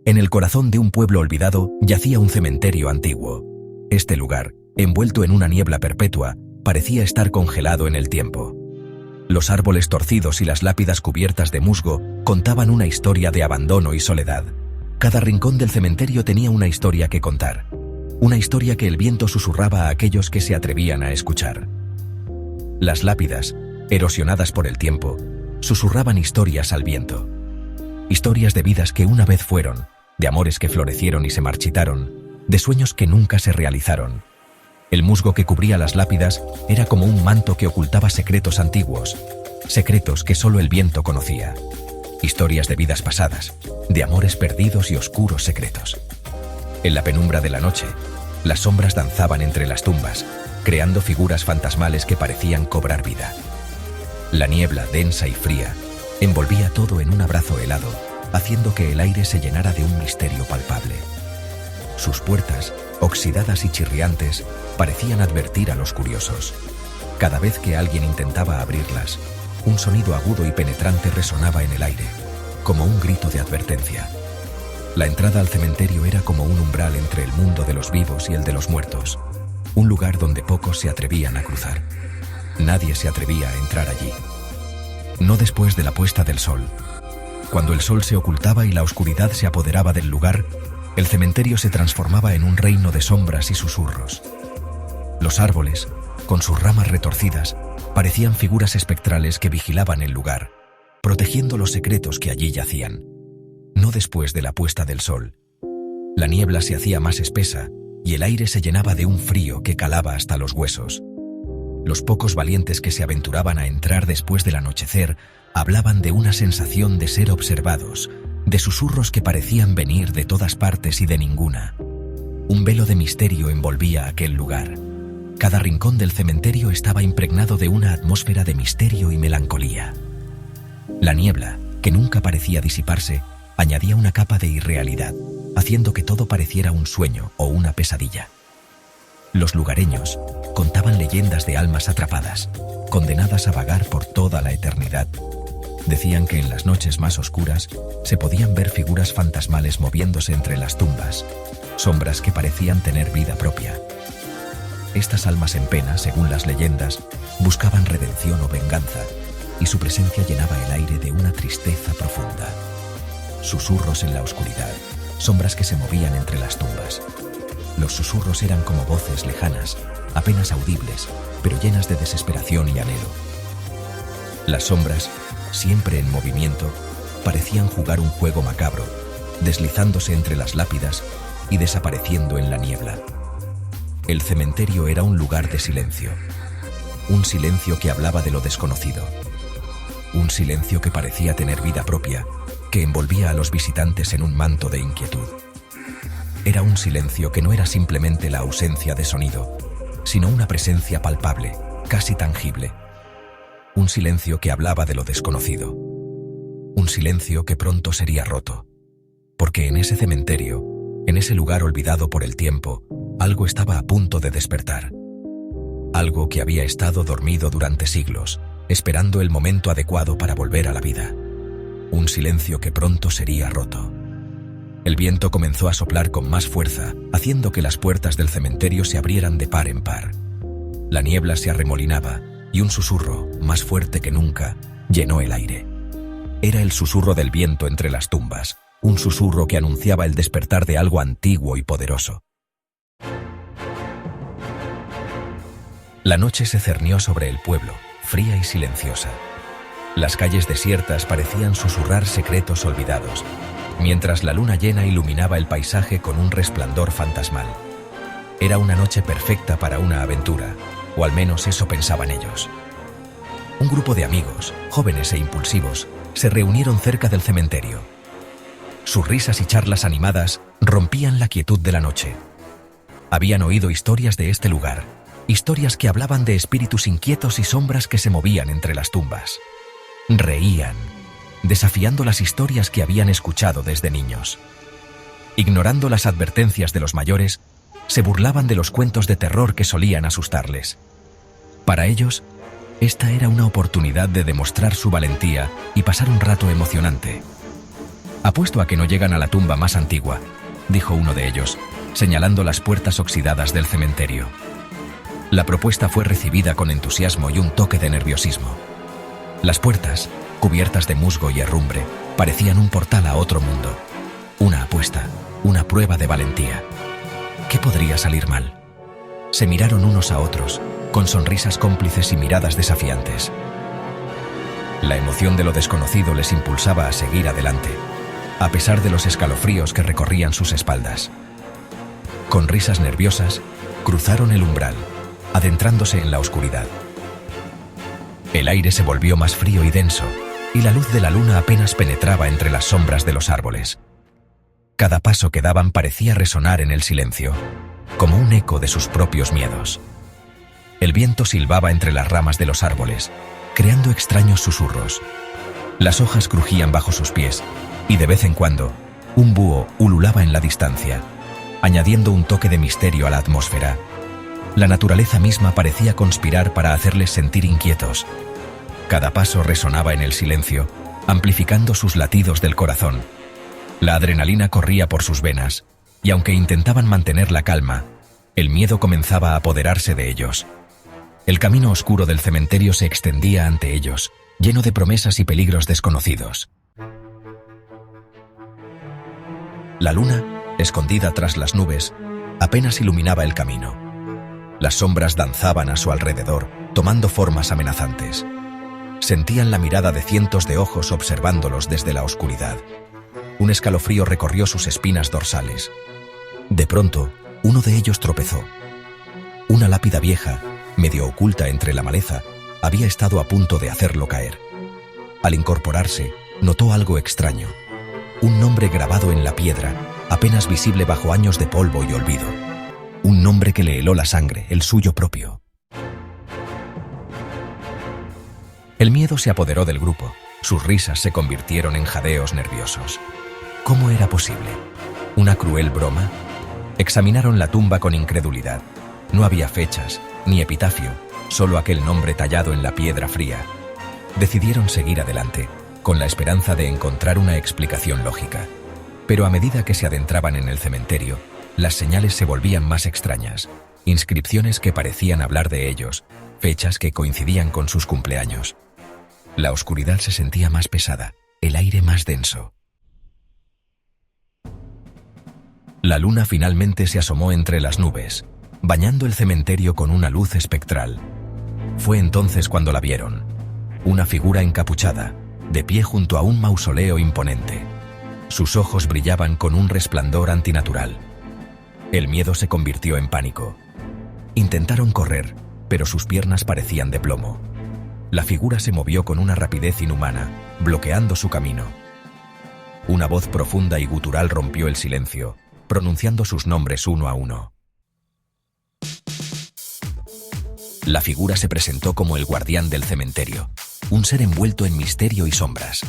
En el corazón de un pueblo olvidado yacía un cementerio antiguo. Este lugar, envuelto en una niebla perpetua, parecía estar congelado en el tiempo. Los árboles torcidos y las lápidas cubiertas de musgo contaban una historia de abandono y soledad. Cada rincón del cementerio tenía una historia que contar. Una historia que el viento susurraba a aquellos que se atrevían a escuchar. Las lápidas, erosionadas por el tiempo, susurraban historias al viento. Historias de vidas que una vez fueron, de amores que florecieron y se marchitaron, de sueños que nunca se realizaron. El musgo que cubría las lápidas era como un manto que ocultaba secretos antiguos, secretos que solo el viento conocía. Historias de vidas pasadas, de amores perdidos y oscuros secretos. En la penumbra de la noche, las sombras danzaban entre las tumbas, creando figuras fantasmales que parecían cobrar vida. La niebla, densa y fría, envolvía todo en un abrazo helado, haciendo que el aire se llenara de un misterio palpable. Sus puertas, oxidadas y chirriantes, parecían advertir a los curiosos. Cada vez que alguien intentaba abrirlas, un sonido agudo y penetrante resonaba en el aire, como un grito de advertencia. La entrada al cementerio era como un umbral entre el mundo de los vivos y el de los muertos, un lugar donde pocos se atrevían a cruzar. Nadie se atrevía a entrar allí. No después de la puesta del sol. Cuando el sol se ocultaba y la oscuridad se apoderaba del lugar, el cementerio se transformaba en un reino de sombras y susurros. Los árboles, con sus ramas retorcidas, parecían figuras espectrales que vigilaban el lugar, protegiendo los secretos que allí yacían. No después de la puesta del sol. La niebla se hacía más espesa y el aire se llenaba de un frío que calaba hasta los huesos. Los pocos valientes que se aventuraban a entrar después del anochecer hablaban de una sensación de ser observados, de susurros que parecían venir de todas partes y de ninguna. Un velo de misterio envolvía aquel lugar. Cada rincón del cementerio estaba impregnado de una atmósfera de misterio y melancolía. La niebla, que nunca parecía disiparse, añadía una capa de irrealidad, haciendo que todo pareciera un sueño o una pesadilla. Los lugareños contaban leyendas de almas atrapadas, condenadas a vagar por toda la eternidad. Decían que en las noches más oscuras se podían ver figuras fantasmales moviéndose entre las tumbas, sombras que parecían tener vida propia. Estas almas en pena, según las leyendas, buscaban redención o venganza, y su presencia llenaba el aire de una tristeza profunda. Susurros en la oscuridad, sombras que se movían entre las tumbas. Los susurros eran como voces lejanas, apenas audibles, pero llenas de desesperación y anhelo. Las sombras, siempre en movimiento, parecían jugar un juego macabro, deslizándose entre las lápidas y desapareciendo en la niebla. El cementerio era un lugar de silencio, un silencio que hablaba de lo desconocido, un silencio que parecía tener vida propia, que envolvía a los visitantes en un manto de inquietud. Era un silencio que no era simplemente la ausencia de sonido, sino una presencia palpable, casi tangible. Un silencio que hablaba de lo desconocido. Un silencio que pronto sería roto. Porque en ese cementerio, en ese lugar olvidado por el tiempo, algo estaba a punto de despertar. Algo que había estado dormido durante siglos, esperando el momento adecuado para volver a la vida. Un silencio que pronto sería roto. El viento comenzó a soplar con más fuerza, haciendo que las puertas del cementerio se abrieran de par en par. La niebla se arremolinaba y un susurro, más fuerte que nunca, llenó el aire. Era el susurro del viento entre las tumbas, un susurro que anunciaba el despertar de algo antiguo y poderoso. La noche se cernió sobre el pueblo, fría y silenciosa. Las calles desiertas parecían susurrar secretos olvidados, mientras la luna llena iluminaba el paisaje con un resplandor fantasmal. Era una noche perfecta para una aventura, o al menos eso pensaban ellos. Un grupo de amigos, jóvenes e impulsivos, se reunieron cerca del cementerio. Sus risas y charlas animadas rompían la quietud de la noche. Habían oído historias de este lugar, historias que hablaban de espíritus inquietos y sombras que se movían entre las tumbas. Reían, desafiando las historias que habían escuchado desde niños. Ignorando las advertencias de los mayores, se burlaban de los cuentos de terror que solían asustarles. Para ellos, esta era una oportunidad de demostrar su valentía y pasar un rato emocionante. «Apuesto a que no llegan a la tumba más antigua», dijo uno de ellos, señalando las puertas oxidadas del cementerio. La propuesta fue recibida con entusiasmo y un toque de nerviosismo. Las puertas, cubiertas de musgo y herrumbre, parecían un portal a otro mundo. Una apuesta, una prueba de valentía. ¿Qué podría salir mal? Se miraron unos a otros, con sonrisas cómplices y miradas desafiantes. La emoción de lo desconocido les impulsaba a seguir adelante, a pesar de los escalofríos que recorrían sus espaldas. Con risas nerviosas, cruzaron el umbral, adentrándose en la oscuridad. El aire se volvió más frío y denso, y la luz de la luna apenas penetraba entre las sombras de los árboles. Cada paso que daban parecía resonar en el silencio, como un eco de sus propios miedos. El viento silbaba entre las ramas de los árboles, creando extraños susurros. Las hojas crujían bajo sus pies, y de vez en cuando, un búho ululaba en la distancia, añadiendo un toque de misterio a la atmósfera. La naturaleza misma parecía conspirar para hacerles sentir inquietos. Cada paso resonaba en el silencio, amplificando sus latidos del corazón. La adrenalina corría por sus venas, y aunque intentaban mantener la calma, el miedo comenzaba a apoderarse de ellos. El camino oscuro del cementerio se extendía ante ellos, lleno de promesas y peligros desconocidos. La luna, escondida tras las nubes, apenas iluminaba el camino. Las sombras danzaban a su alrededor, tomando formas amenazantes. Sentían la mirada de cientos de ojos observándolos desde la oscuridad. Un escalofrío recorrió sus espinas dorsales. De pronto, uno de ellos tropezó. Una lápida vieja, medio oculta entre la maleza, había estado a punto de hacerlo caer. Al incorporarse, notó algo extraño. Un nombre grabado en la piedra, apenas visible bajo años de polvo y olvido. Un nombre que le heló la sangre, el suyo propio. El miedo se apoderó del grupo. Sus risas se convirtieron en jadeos nerviosos. ¿Cómo era posible? ¿Una cruel broma? Examinaron la tumba con incredulidad. No había fechas, ni epitafio, solo aquel nombre tallado en la piedra fría. Decidieron seguir adelante, con la esperanza de encontrar una explicación lógica. Pero a medida que se adentraban en el cementerio, las señales se volvían más extrañas. Inscripciones que parecían hablar de ellos, fechas que coincidían con sus cumpleaños. La oscuridad se sentía más pesada, el aire más denso. La luna finalmente se asomó entre las nubes, bañando el cementerio con una luz espectral. Fue entonces cuando la vieron. Una figura encapuchada, de pie junto a un mausoleo imponente. Sus ojos brillaban con un resplandor antinatural. El miedo se convirtió en pánico. Intentaron correr, pero sus piernas parecían de plomo. La figura se movió con una rapidez inhumana, bloqueando su camino. Una voz profunda y gutural rompió el silencio, pronunciando sus nombres uno a uno. La figura se presentó como el guardián del cementerio, un ser envuelto en misterio y sombras.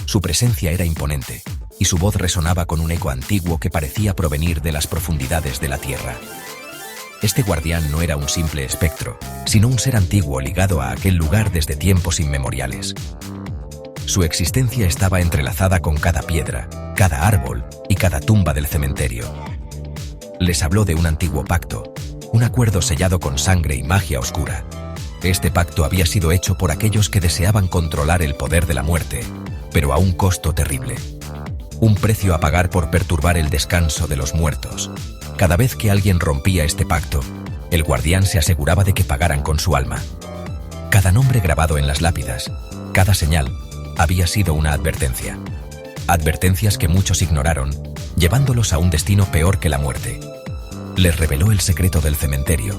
Su presencia era imponente, y su voz resonaba con un eco antiguo que parecía provenir de las profundidades de la tierra. Este guardián no era un simple espectro, sino un ser antiguo ligado a aquel lugar desde tiempos inmemoriales. Su existencia estaba entrelazada con cada piedra, cada árbol y cada tumba del cementerio. Les habló de un antiguo pacto, un acuerdo sellado con sangre y magia oscura. Este pacto había sido hecho por aquellos que deseaban controlar el poder de la muerte, pero a un costo terrible. Un precio a pagar por perturbar el descanso de los muertos. Cada vez que alguien rompía este pacto, el guardián se aseguraba de que pagaran con su alma. Cada nombre grabado en las lápidas, cada señal, había sido una advertencia. Advertencias que muchos ignoraron, llevándolos a un destino peor que la muerte. Les reveló el secreto del cementerio,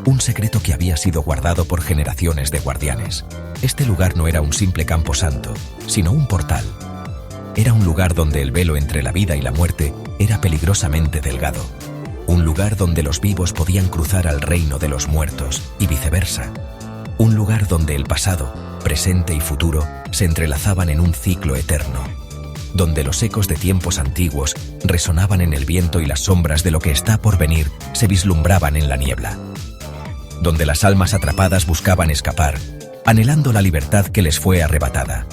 un secreto que había sido guardado por generaciones de guardianes. Este lugar no era un simple camposanto, sino un portal. Era un lugar donde el velo entre la vida y la muerte era peligrosamente delgado. Un lugar donde los vivos podían cruzar al reino de los muertos y viceversa. Un lugar donde el pasado, presente y futuro se entrelazaban en un ciclo eterno. Donde los ecos de tiempos antiguos resonaban en el viento y las sombras de lo que está por venir se vislumbraban en la niebla. Donde las almas atrapadas buscaban escapar, anhelando la libertad que les fue arrebatada.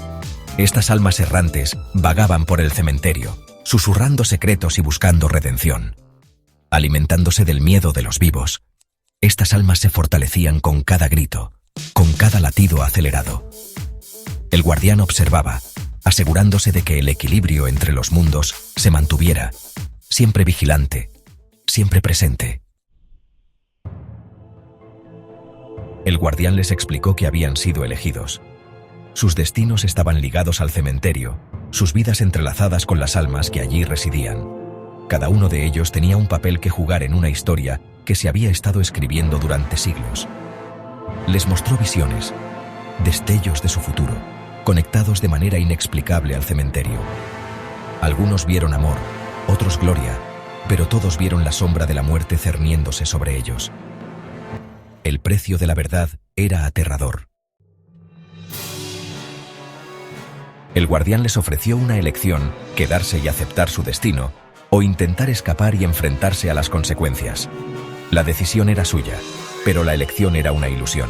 Estas almas errantes vagaban por el cementerio, susurrando secretos y buscando redención. Alimentándose del miedo de los vivos, estas almas se fortalecían con cada grito, con cada latido acelerado. El guardián observaba, asegurándose de que el equilibrio entre los mundos se mantuviera, siempre vigilante, siempre presente. El guardián les explicó que habían sido elegidos. Sus destinos estaban ligados al cementerio, sus vidas entrelazadas con las almas que allí residían. Cada uno de ellos tenía un papel que jugar en una historia que se había estado escribiendo durante siglos. Les mostró visiones, destellos de su futuro, conectados de manera inexplicable al cementerio. Algunos vieron amor, otros gloria, pero todos vieron la sombra de la muerte cerniéndose sobre ellos. El precio de la verdad era aterrador. El guardián les ofreció una elección: quedarse y aceptar su destino, o intentar escapar y enfrentarse a las consecuencias. La decisión era suya, pero la elección era una ilusión.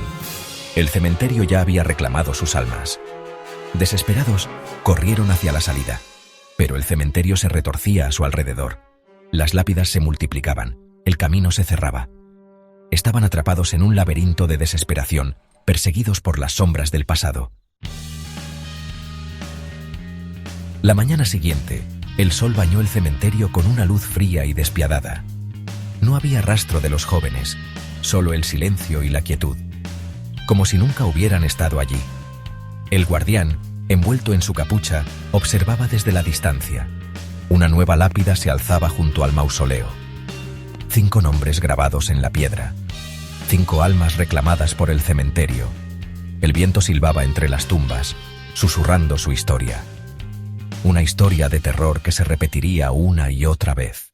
El cementerio ya había reclamado sus almas. Desesperados, corrieron hacia la salida, pero el cementerio se retorcía a su alrededor. Las lápidas se multiplicaban, el camino se cerraba. Estaban atrapados en un laberinto de desesperación, perseguidos por las sombras del pasado. La mañana siguiente, el sol bañó el cementerio con una luz fría y despiadada. No había rastro de los jóvenes, solo el silencio y la quietud, como si nunca hubieran estado allí. El guardián, envuelto en su capucha, observaba desde la distancia. Una nueva lápida se alzaba junto al mausoleo. 5 nombres grabados en la piedra. 5 almas reclamadas por el cementerio. El viento silbaba entre las tumbas, susurrando su historia. Una historia de terror que se repetiría una y otra vez.